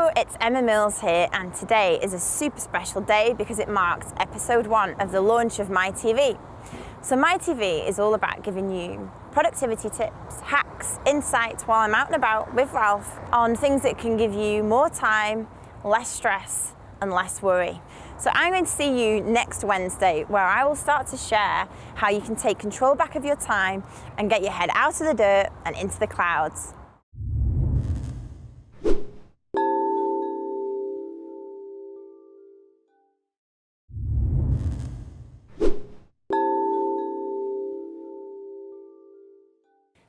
Hello, it's Emma Mills here, and today is a super special day because it marks episode 1 of the launch of MiPA TV. So MiPA TV is all about giving you productivity tips, hacks, insights while I'm out and about with Ralph on things that can give you more time, less stress and less worry. So I'm going to see you next Wednesday, where I will start to share how you can take control back of your time and get your head out of the dirt and into the clouds.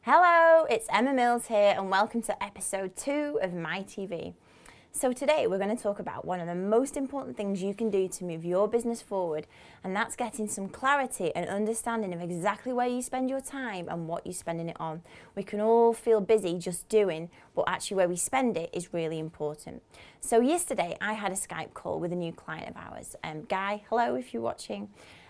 Hello, it's Emma Mills here and welcome to episode 2 of MiPA TV. So today we're going to talk about one of the most important things you can do to move your business forward, and that's getting some clarity and understanding of exactly where you spend your time and what you're spending it on. We can all feel busy just doing, but actually where we spend it is really important. So yesterday I had a Skype call with a new client of ours. Guy, hello if you're watching.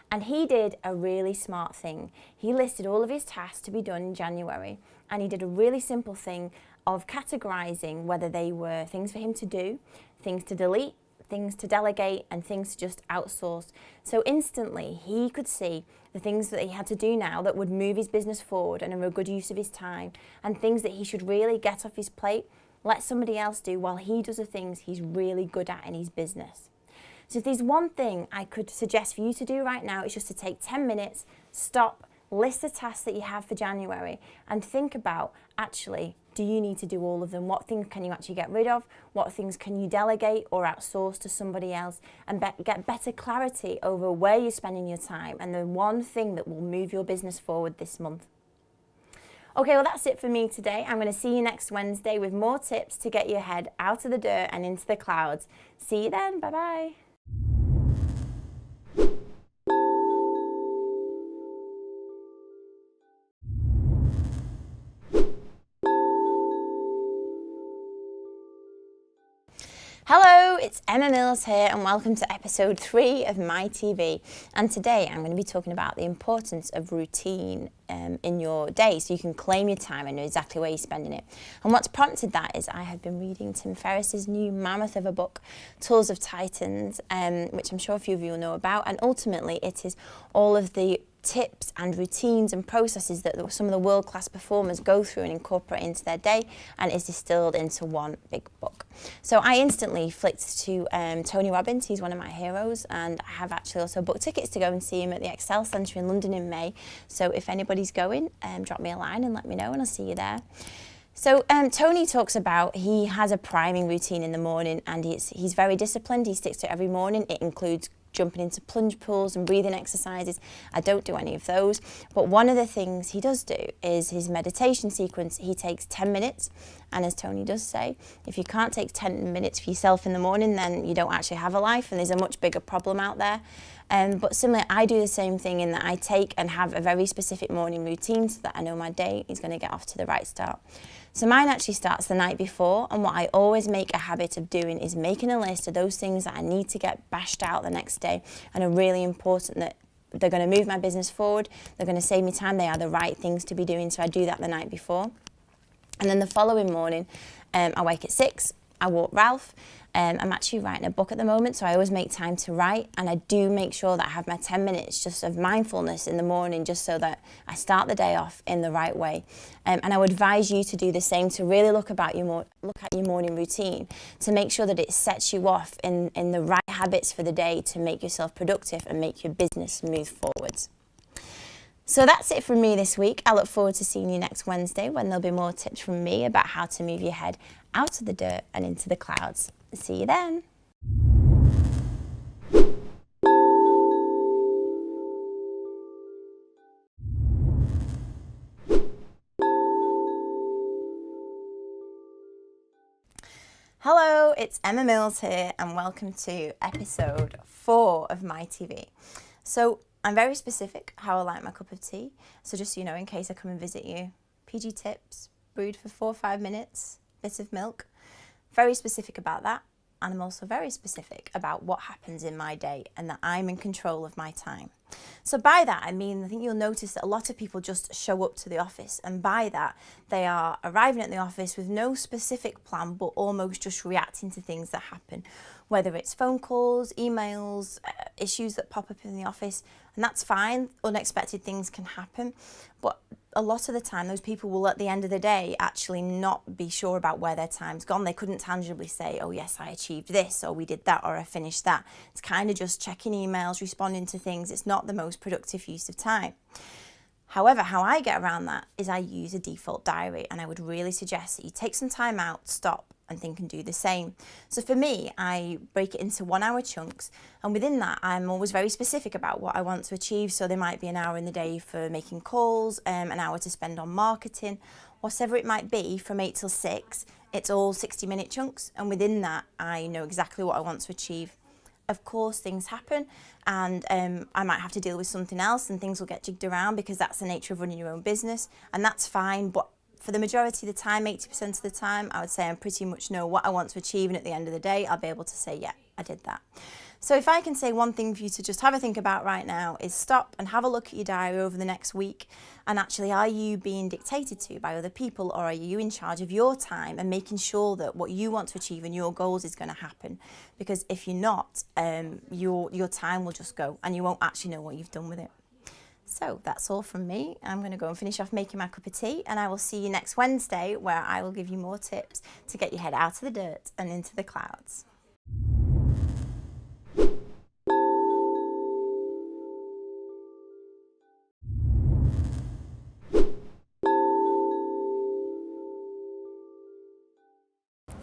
And he did a really smart thing. He listed all of his tasks to be done in January, and he did a really simple thing of categorizing whether they were things for him to do, things to delete, things to delegate, and things to just outsource. So instantly he could see the things that he had to do now that would move his business forward and are a good use of his time, and things that he should really get off his plate, let somebody else do while he does the things he's really good at in his business. So if there's one thing I could suggest for you to do right now, it's just to take 10 minutes, stop, list the tasks that you have for January, and think about, actually, do you need to do all of them? What things can you actually get rid of? What things can you delegate or outsource to somebody else? And get better clarity over where you're spending your time and the one thing that will move your business forward this month. Okay, well that's it for me today. I'm going to see you next Wednesday with more tips to get your head out of the dirt and into the clouds. See you then. Bye-bye. Hello, it's Emma Mills here and welcome to episode 3 of MiPA TV. And today I'm going to be talking about the importance of routine in your day so you can claim your time and know exactly where you're spending it. And what's prompted that is I have been reading Tim Ferriss's new mammoth of a book, Tools of Titans, which I'm sure a few of you will know about. And ultimately it is all of the tips and routines and processes that some of the world-class performers go through and incorporate into their day, and is distilled into one big book. So I instantly flicked to Tony Robbins. He's one of my heroes, and I have actually also booked tickets to go and see him at the Excel Centre in London in May. So if anybody's going, drop me a line and let me know and I'll see you there. So Tony talks about, he has a priming routine in the morning, and he's very disciplined. He sticks to it every morning. It includes jumping into plunge pools and breathing exercises. I don't do any of those, but one of the things he does do is his meditation sequence. He takes 10 minutes, and as Tony does say, if you can't take 10 minutes for yourself in the morning, then you don't actually have a life, and there's a much bigger problem out there. But similarly, I do the same thing in that I take and have a very specific morning routine so that I know my day is going to get off to the right start. So mine actually starts the night before, and what I always make a habit of doing is making a list of those things that I need to get bashed out the next day and are really important, that they're going to move my business forward, they're going to save me time, they are the right things to be doing, so I do that the night before. And then the following morning, I wake at 6, I walk Ralph. I'm actually writing a book at the moment, so I always make time to write, and I do make sure that I have my 10 minutes just of mindfulness in the morning, just so that I start the day off in the right way. And I would advise you to do the same, to really look at your morning routine, to make sure that it sets you off in the right habits for the day to make yourself productive and make your business move forwards. So that's it from me this week. I look forward to seeing you next Wednesday, when there'll be more tips from me about how to move your head out of the dirt and into the clouds. See you then. Hello, it's Emma Mills here and welcome to episode 4 of MiPA TV. So I'm very specific how I like my cup of tea. So just so you know, in case I come and visit you, PG tips, brewed for 4 or 5 minutes, bit of milk. Very specific about that. and I'm also very specific about what happens in my day and that I'm in control of my time. So by that, I mean, I think you'll notice that a lot of people just show up to the office, and by that, they are arriving at the office with no specific plan, but almost just reacting to things that happen, whether it's phone calls, emails, issues that pop up in the office, and that's fine. Unexpected things can happen, but a lot of the time, those people will, at the end of the day, actually not be sure about where their time's gone. They couldn't tangibly say, oh yes, I achieved this, or we did that, or I finished that. It's kind of just checking emails, responding to things. It's not the most productive use of time. However, how I get around that is I use a default diary, and I would really suggest that you take some time out, stop, and think and do the same. So for me, I break it into 1 hour chunks, and within that I'm always very specific about what I want to achieve. So there might be an hour in the day for making calls, an hour to spend on marketing, whatever it might be. From 8 till 6, it's all 60-minute chunks, and within that I know exactly what I want to achieve. Of course, things happen, and I might have to deal with something else, and things will get jigged around, because that's the nature of running your own business, and that's fine. But for the majority of the time, 80% of the time, I would say I pretty much know what I want to achieve, and at the end of the day, I'll be able to say, yeah, I did that. So if I can say one thing for you to just have a think about right now is stop and have a look at your diary over the next week, and actually, are you being dictated to by other people, or are you in charge of your time and making sure that what you want to achieve and your goals is going to happen? Because if you're not, your time will just go, and you won't actually know what you've done with it. So that's all from me. I'm going to go and finish off making my cup of tea, and I will see you next Wednesday, where I will give you more tips to get your head out of the dirt and into the clouds.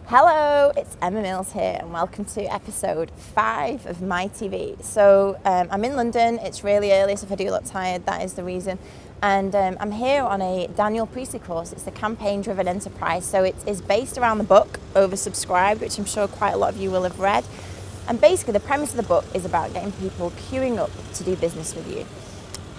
Hello, it's Emma Mills here, and welcome to episode 5 of My TV. So I'm in London. It's really early, so if I do look tired, that is the reason. And I'm here on a Daniel Priestley course. It's the Campaign Driven Enterprise. So it is based around the book Oversubscribed, which I'm sure quite a lot of you will have read. And basically the premise of the book is about getting people queuing up to do business with you.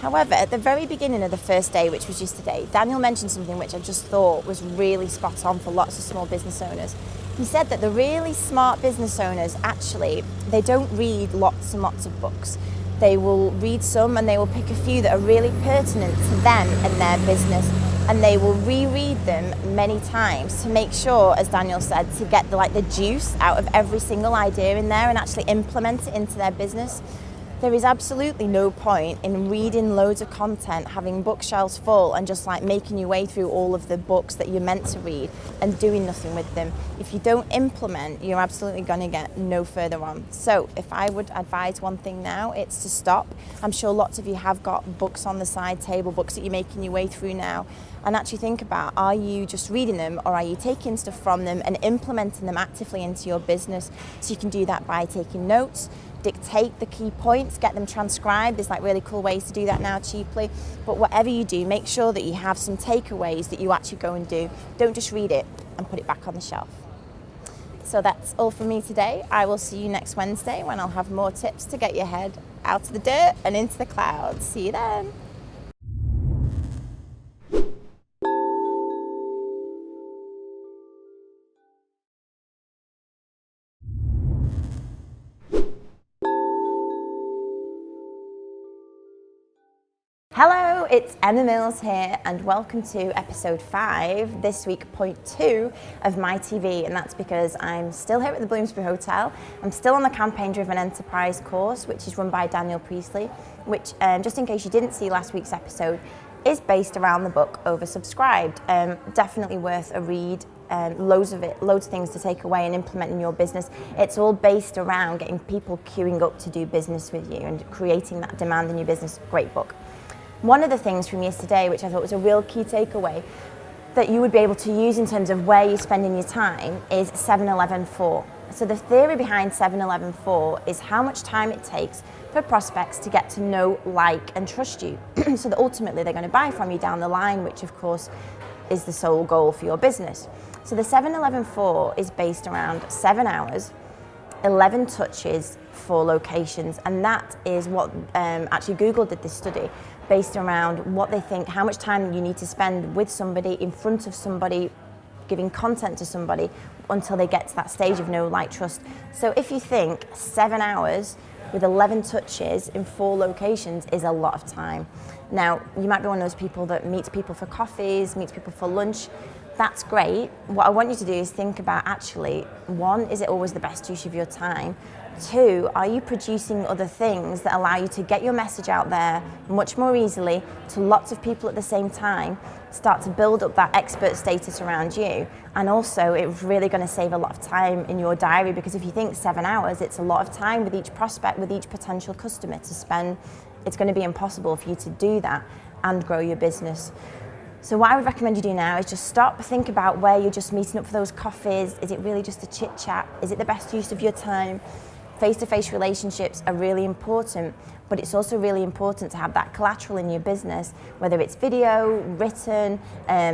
However, at the very beginning of the first day, which was yesterday, Daniel mentioned something which I just thought was really spot on for lots of small business owners. He said that the really smart business owners, actually, they don't read lots and lots of books. They will read some, and they will pick a few that are really pertinent to them and their business, and they will reread them many times to make sure, as Daniel said, to get the juice out of every single idea in there and actually implement it into their business. There is absolutely no point in reading loads of content, having bookshelves full, and just making your way through all of the books that you're meant to read and doing nothing with them. If you don't implement, you're absolutely going to get no further on. So if I would advise one thing now, it's to stop. I'm sure lots of you have got books on the side table, books that you're making your way through now, and actually think about, are you just reading them, or are you taking stuff from them and implementing them actively into your business? So you can do that by taking notes, dictate the key points, get them transcribed. There's really cool ways to do that now cheaply. But whatever you do, make sure that you have some takeaways that you actually go and do. Don't just read it and put it back on the shelf. So that's all from me today. I will see you next Wednesday, when I'll have more tips to get your head out of the dirt and into the clouds. See you then. Hello, it's Emma Mills here, and welcome to episode 5, this week point 2 of My TV, and that's because I'm still here at the Bloomsbury Hotel. I'm still on the Campaign Driven Enterprise course, which is run by Daniel Priestley, which, just in case you didn't see last week's episode, is based around the book Oversubscribed. Definitely worth a read. Loads of things to take away and implement in your business. It's all based around getting people queuing up to do business with you and creating that demand in your business. Great book. One of the things from yesterday, which I thought was a real key takeaway that you would be able to use in terms of where you're spending your time, is 7-11-4. So the theory behind 7-11-4 is how much time it takes for prospects to get to know, like, and trust you, so that ultimately they're going to buy from you down the line, which of course is the sole goal for your business. So the 7-11-4 is based around 7 hours, 11 touches, 4 locations, and that is what actually Google did this study based around what they think, how much time you need to spend with somebody, in front of somebody, giving content to somebody until they get to that stage of know, like, trust. So if you think 7 hours with 11 touches in 4 locations is a lot of time. Now, you might be one of those people that meets people for coffees, meets people for lunch. That's great. What I want you to do is think about, actually, 1, is it always the best use of your time? 2, are you producing other things that allow you to get your message out there much more easily to lots of people at the same time, start to build up that expert status around you? And also, it's really going to save a lot of time in your diary, because if you think 7 hours, it's a lot of time with each prospect, with each potential customer to spend. It's going to be impossible for you to do that and grow your business. So what I would recommend you do now is just stop, think about where you're just meeting up for those coffees. Is it really just a chit chat? Is it the best use of your time? Face-to-face relationships are really important, but it's also really important to have that collateral in your business, whether it's video, written,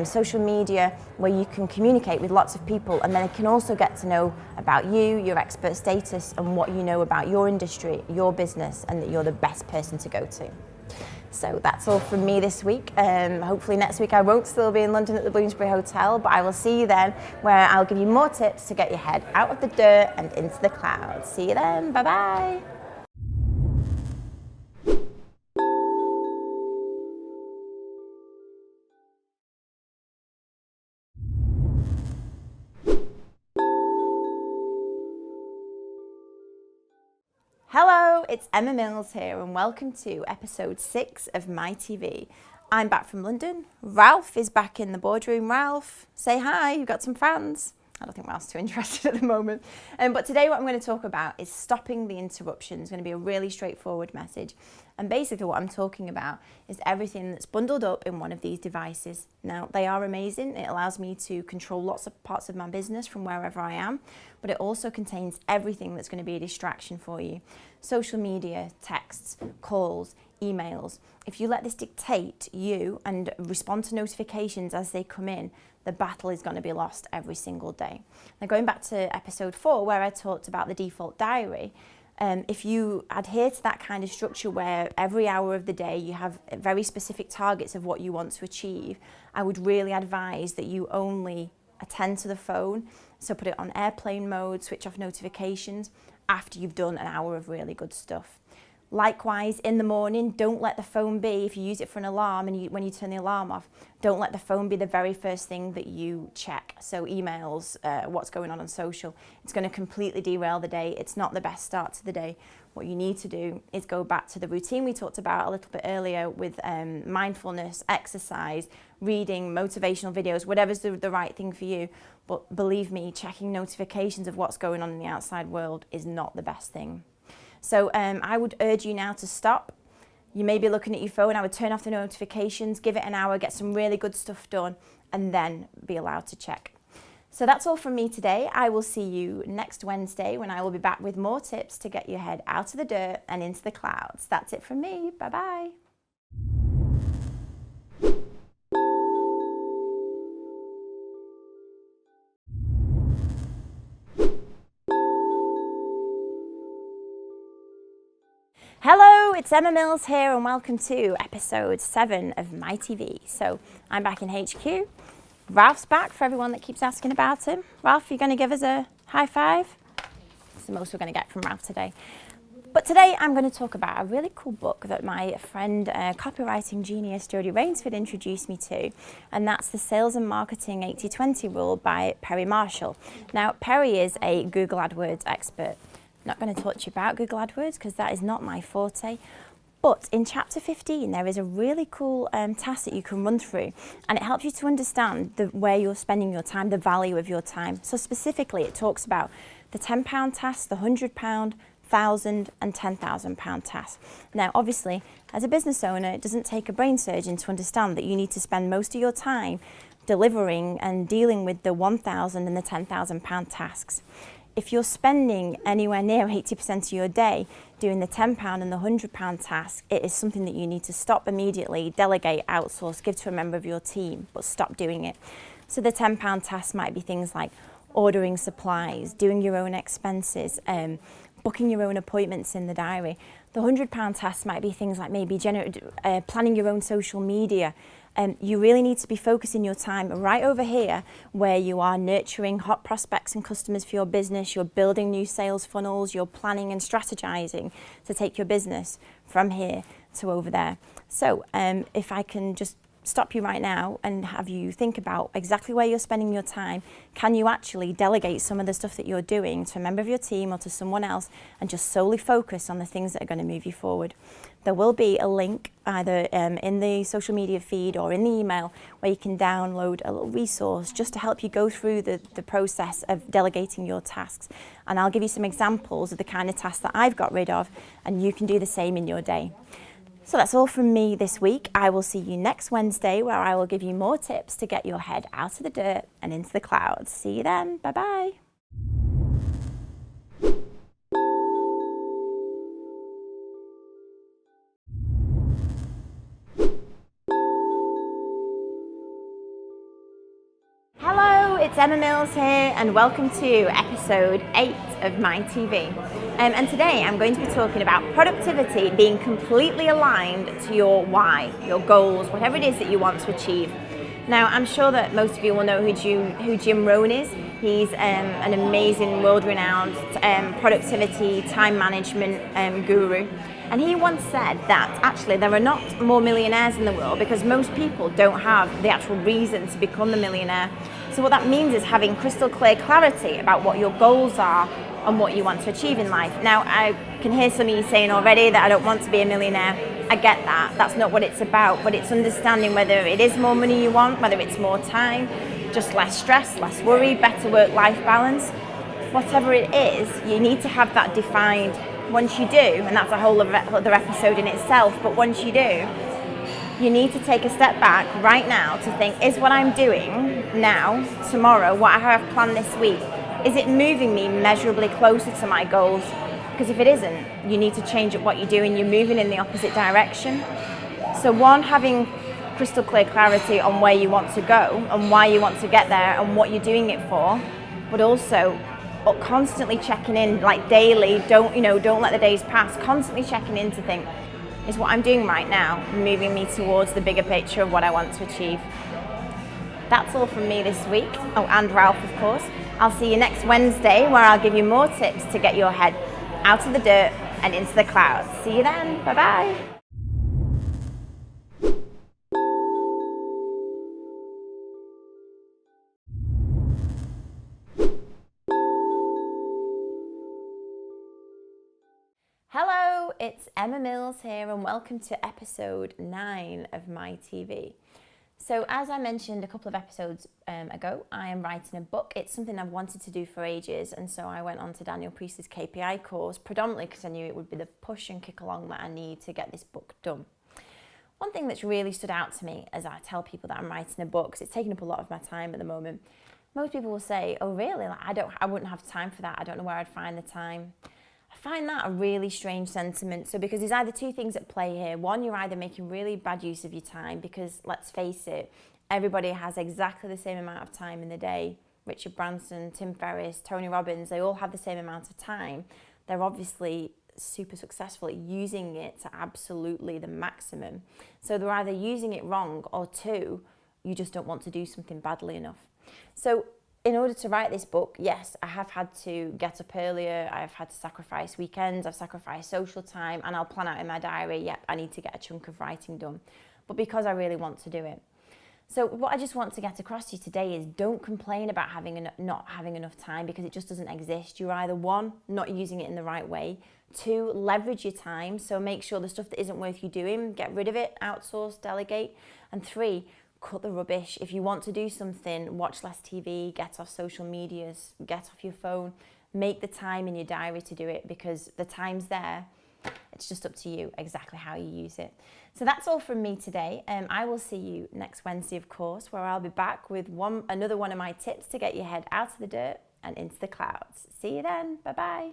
social media, where you can communicate with lots of people, and then they can also get to know about you, your expert status, and what you know about your industry, your business, and that you're the best person to go to. So that's all from me this week. Hopefully next week I won't still be in London at the Bloomsbury Hotel, but I will see you then, where I'll give you more tips to get your head out of the dirt and into the clouds. See you then. Bye-bye. Hello, it's Emma Mills here, and welcome to episode 6 of My TV. I'm back from London. Ralph is back in the boardroom. Ralph, say hi, you've got some fans. I don't think Ralph's too interested at the moment. But today what I'm going to talk about is stopping the interruption. It's going to be a really straightforward message. And basically what I'm talking about is everything that's bundled up in one of these devices. Now, they are amazing. It allows me to control lots of parts of my business from wherever I am, but it also contains everything that's going to be a distraction for you. Social media, texts, calls, emails. If you let this dictate you and respond to notifications as they come in, the battle is going to be lost every single day. Now, going back to episode 4, where I talked about the default diary, if you adhere to that kind of structure where every hour of the day you have very specific targets of what you want to achieve, I would really advise that you only attend to the phone. So put it on airplane mode, switch off notifications after you've done an hour of really good stuff. Likewise, in the morning, don't let the phone be, if you use it for an alarm and when you turn the alarm off, don't let the phone be the very first thing that you check. So emails, what's going on social, it's going to completely derail the day. It's not the best start to the day. What you need to do is go back to the routine we talked about a little bit earlier with mindfulness, exercise, reading, motivational videos, whatever's the right thing for you. But believe me, checking notifications of what's going on in the outside world is not the best thing. So I would urge you now to stop. You may be looking at your phone. I would turn off the notifications, give it an hour, get some really good stuff done, and then be allowed to check. So that's all from me today. I will see you next Wednesday, when I will be back with more tips to get your head out of the dirt and into the clouds. That's it from me. Bye-bye. Hello, it's Emma Mills here, and welcome to episode 7 of My TV. So I'm back in HQ. Ralph's back, for everyone that keeps asking about him. Ralph, you going to give us a high five? That's the most we're going to get from Ralph today. But today I'm going to talk about a really cool book that my friend, copywriting genius Jodie Rainsford, introduced me to, and that's the Sales and Marketing 80-20 Rule by Perry Marshall. Now, Perry is a Google AdWords expert. I'm not going to talk to you about Google AdWords because that is not my forte. But in chapter 15, there is a really cool task that you can run through, and it helps you to understand where you're spending your time, the value of your time. So specifically, it talks about the £10 task, the £100, £1,000 and £10,000 task. Now, obviously, as a business owner, it doesn't take a brain surgeon to understand that you need to spend most of your time delivering and dealing with the £1,000 and the £10,000 tasks. If you're spending anywhere near 80% of your day doing the £10 and the £100 task, it is something that you need to stop immediately, delegate, outsource, give to a member of your team, but stop doing it. So the £10 task might be things like ordering supplies, doing your own expenses, booking your own appointments in the diary. The £100 task might be things like maybe planning your own social media, You really need to be focusing your time right over here where you are nurturing hot prospects and customers for your business, you're building new sales funnels, you're planning and strategizing to take your business from here to over there. So if I can just stop you right now and have you think about exactly where you're spending your time. Can you actually delegate some of the stuff that you're doing to a member of your team or to someone else and just solely focus on the things that are going to move you forward? There will be a link either in the social media feed or in the email where you can download a little resource just to help you go through the process of delegating your tasks. And I'll give you some examples of the kind of tasks that I've got rid of, and you can do the same in your day. So that's all from me this week. I will see you next Wednesday where I will give you more tips to get your head out of the dirt and into the clouds. See you then. Bye-bye. Hello, it's Emma Mills here and welcome to episode 8 of My TV. And today I'm going to be talking about productivity being completely aligned to your why, your goals, whatever it is that you want to achieve. Now, I'm sure that most of you will know who Jim Rohn is. He's an amazing, world-renowned productivity, time management guru. And he once said that actually there are not more millionaires in the world because most people don't have the actual reason to become the millionaire. So what that means is having crystal clear clarity about what your goals are and what you want to achieve in life. Now, I can hear some of you saying already that I don't want to be a millionaire. I get that. That's not what it's about, but it's understanding whether it is more money you want, whether it's more time, just less stress, less worry, better work-life balance. Whatever it is, you need to have that defined. Once you do, and that's a whole other episode in itself, but once you do, you need to take a step back right now to think, is what I'm doing now, tomorrow, what I have planned this week, is it moving me measurably closer to my goals? Because if it isn't, you need to change up what you do and you're moving in the opposite direction. So one, having crystal clear clarity on where you want to go and why you want to get there and what you're doing it for, but also constantly checking in, like daily, don't let the days pass, constantly checking in to think, is what I'm doing right now moving me towards the bigger picture of what I want to achieve? That's all from me this week. Oh, and Ralph, of course. I'll see you next Wednesday where I'll give you more tips to get your head out of the dirt and into the clouds. See you then. Bye-bye. Hello, it's Emma Mills here and welcome to episode 9 of My TV. So as I mentioned a couple of episodes ago, I am writing a book. It's something I've wanted to do for ages, and so I went on to Daniel Priest's KPI course, predominantly because I knew it would be the push and kick along that I need to get this book done. One thing that's really stood out to me as I tell people that I'm writing a book, because it's taking up a lot of my time at the moment, most people will say, oh really, I wouldn't have time for that, I don't know where I'd find the time. I find that a really strange sentiment. So because there's either two things at play here. One, you're either making really bad use of your time because, let's face it, everybody has exactly the same amount of time in the day. Richard Branson, Tim Ferriss, Tony Robbins, they all have the same amount of time. They're obviously super successful at using it to absolutely the maximum. So they're either using it wrong, or two, you just don't want to do something badly enough. So in order to write this book, yes, I have had to get up earlier, I've had to sacrifice weekends, I've sacrificed social time, and I'll plan out in my diary, yep, I need to get a chunk of writing done, but because I really want to do it. So what I just want to get across to you today is don't complain about not having enough time because it just doesn't exist. You're either one, not using it in the right way, two, leverage your time, so make sure the stuff that isn't worth you doing, get rid of it, outsource, delegate, and three, cut the rubbish. If you want to do something, watch less TV, get off social medias, get off your phone, make the time in your diary to do it because the time's there. It's just up to you exactly how you use it. So that's all from me today. I will see you next Wednesday, of course, where I'll be back with another one of my tips to get your head out of the dirt and into the clouds. See you then. Bye-bye.